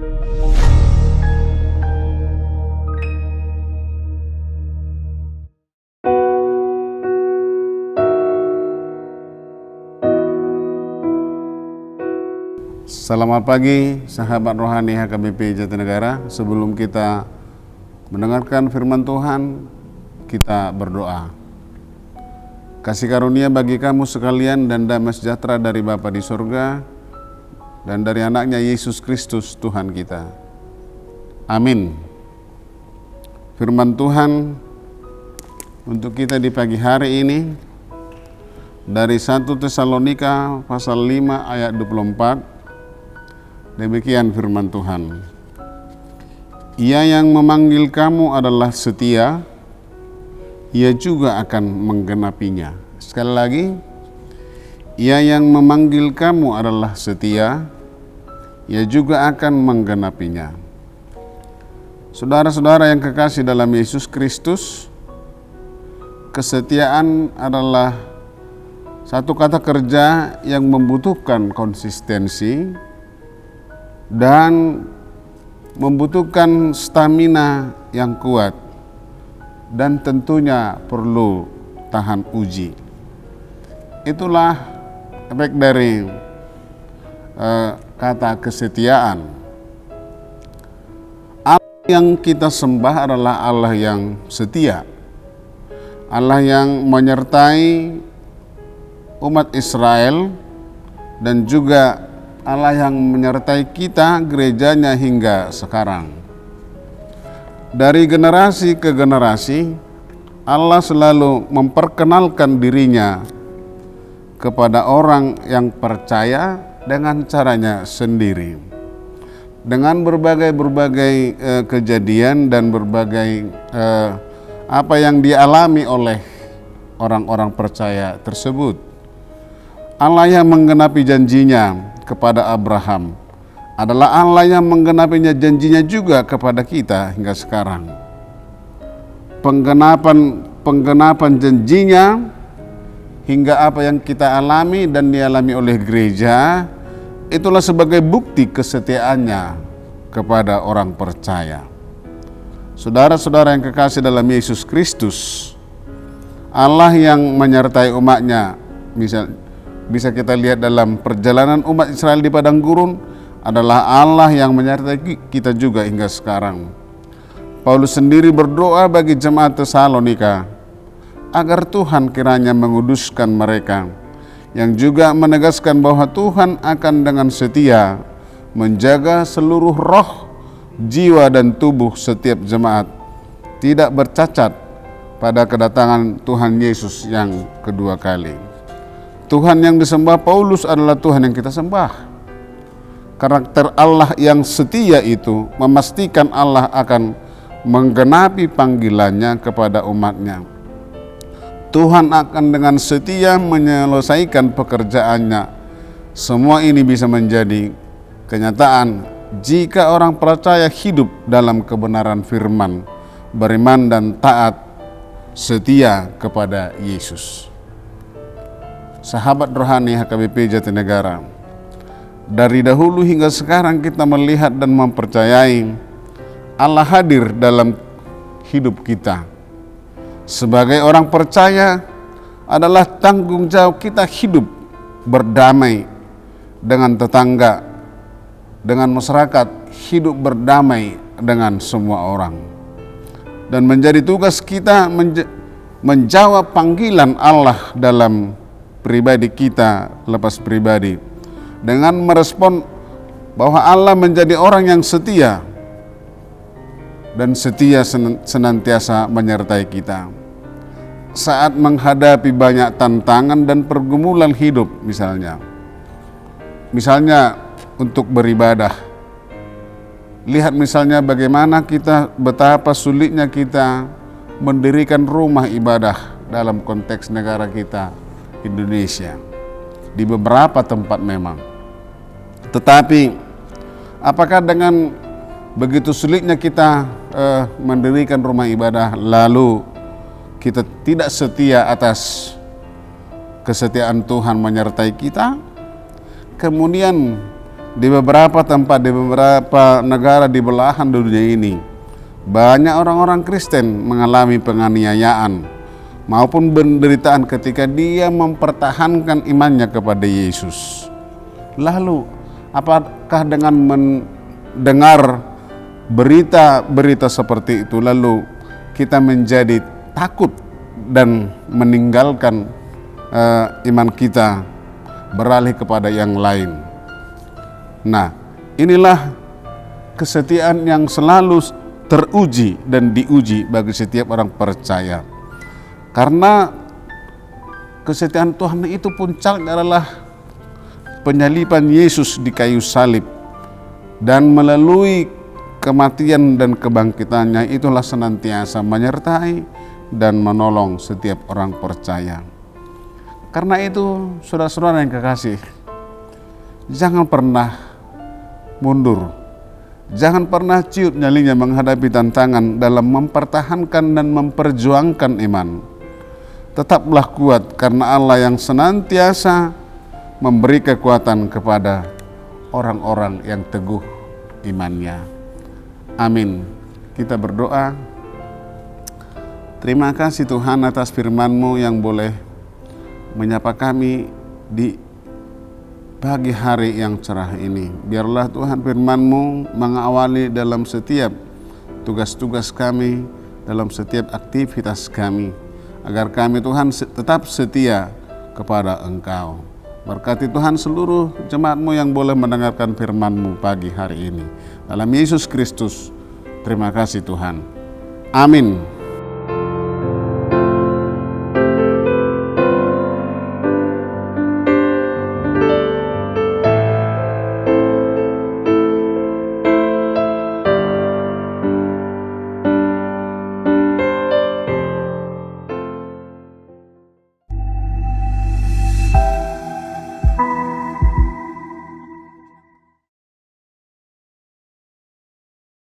Selamat pagi sahabat rohani HKBP Jatinegara. Sebelum kita mendengarkan firman Tuhan, kita berdoa. Kasih karunia bagi kamu sekalian dan damai sejahtera dari Bapa di surga dan dari anaknya Yesus Kristus Tuhan kita. Amin. Firman Tuhan untuk kita di pagi hari ini dari 1 Tesalonika pasal 5 ayat 24. Demikian firman Tuhan. Ia yang memanggil kamu adalah setia, ia juga akan menggenapinya. Sekali lagi, ia yang memanggil kamu adalah setia, ia juga akan menggenapinya. Saudara-saudara yang kekasih dalam Yesus Kristus, kesetiaan adalah satu kata kerja yang membutuhkan konsistensi dan membutuhkan stamina yang kuat dan tentunya perlu tahan uji. Itulah efek dari kata kesetiaan. Allah yang kita sembah adalah Allah yang setia, Allah yang menyertai umat Israel dan juga Allah yang menyertai kita, gerejanya hingga sekarang. Dari generasi ke generasi, Allah selalu memperkenalkan dirinya kepada orang yang percaya dengan caranya sendiri. Dengan berbagai kejadian dan berbagai apa yang dialami oleh orang-orang percaya tersebut. Allah yang menggenapi janjinya kepada Abraham adalah Allah yang menggenapinya janjinya juga kepada kita hingga sekarang. Penggenapan janjinya hingga apa yang kita alami dan dialami oleh gereja, itulah sebagai bukti kesetiaannya kepada orang percaya. Saudara-saudara yang kekasih dalam Yesus Kristus, Allah yang menyertai umatnya, bisa kita lihat dalam perjalanan umat Israel di padang gurun, adalah Allah yang menyertai kita juga hingga sekarang. Paulus sendiri berdoa bagi jemaat Tesalonika agar Tuhan kiranya menguduskan mereka, yang juga menegaskan bahwa Tuhan akan dengan setia menjaga seluruh roh, jiwa dan tubuh setiap jemaat tidak bercacat pada kedatangan Tuhan Yesus yang kedua kali. Tuhan yang disembah Paulus adalah Tuhan yang kita sembah. Karakter Allah yang setia itu memastikan Allah akan menggenapi panggilannya kepada umatnya. Tuhan akan dengan setia menyelesaikan pekerjaannya. Semua ini bisa menjadi kenyataan jika orang percaya hidup dalam kebenaran firman, beriman dan taat setia kepada Yesus. Sahabat rohani HKBP Jatinegara, dari dahulu hingga sekarang kita melihat dan mempercayai Allah hadir dalam hidup kita. Sebagai orang percaya adalah tanggung jawab kita hidup berdamai dengan tetangga, dengan masyarakat, hidup berdamai dengan semua orang. Dan menjadi tugas kita menjawab panggilan Allah dalam pribadi kita lepas pribadi dengan merespon bahwa Allah menjadi orang yang setia dan setia senantiasa menyertai kita saat menghadapi banyak tantangan dan pergumulan hidup, misalnya untuk beribadah. Lihat misalnya bagaimana betapa sulitnya kita mendirikan rumah ibadah dalam konteks negara kita Indonesia, di beberapa tempat memang. Tetapi apakah dengan begitu sulitnya kita mendirikan rumah ibadah, lalu kita tidak setia atas kesetiaan Tuhan menyertai kita? Kemudian di beberapa tempat, di beberapa negara di belahan dunia ini, banyak orang-orang Kristen mengalami penganiayaan maupun penderitaan ketika dia mempertahankan imannya kepada Yesus. Lalu, apakah dengan mendengar berita-berita seperti itu, lalu kita menjadi takut dan meninggalkan iman kita, beralih kepada yang lain? Nah, inilah kesetiaan yang selalu teruji dan diuji bagi setiap orang percaya. Karena kesetiaan Tuhan itu puncaknya adalah penyaliban Yesus di kayu salib, dan melalui kematian dan kebangkitannya itulah senantiasa menyertai dan menolong setiap orang percaya. Karena itu, saudara-saudara yang kekasih, jangan pernah mundur, jangan pernah ciut nyalinya menghadapi tantangan dalam mempertahankan dan memperjuangkan iman. Tetaplah kuat karena Allah yang senantiasa memberi kekuatan kepada orang-orang yang teguh imannya. Amin. Kita berdoa. Terima kasih Tuhan atas firman-Mu yang boleh menyapa kami di pagi hari yang cerah ini. Biarlah Tuhan firman-Mu mengawali dalam setiap tugas-tugas kami, dalam setiap aktivitas kami, agar kami Tuhan tetap setia kepada Engkau. Berkati Tuhan seluruh jemaat-Mu yang boleh mendengarkan firman-Mu pagi hari ini. Dalam Yesus Kristus, terima kasih Tuhan. Amin.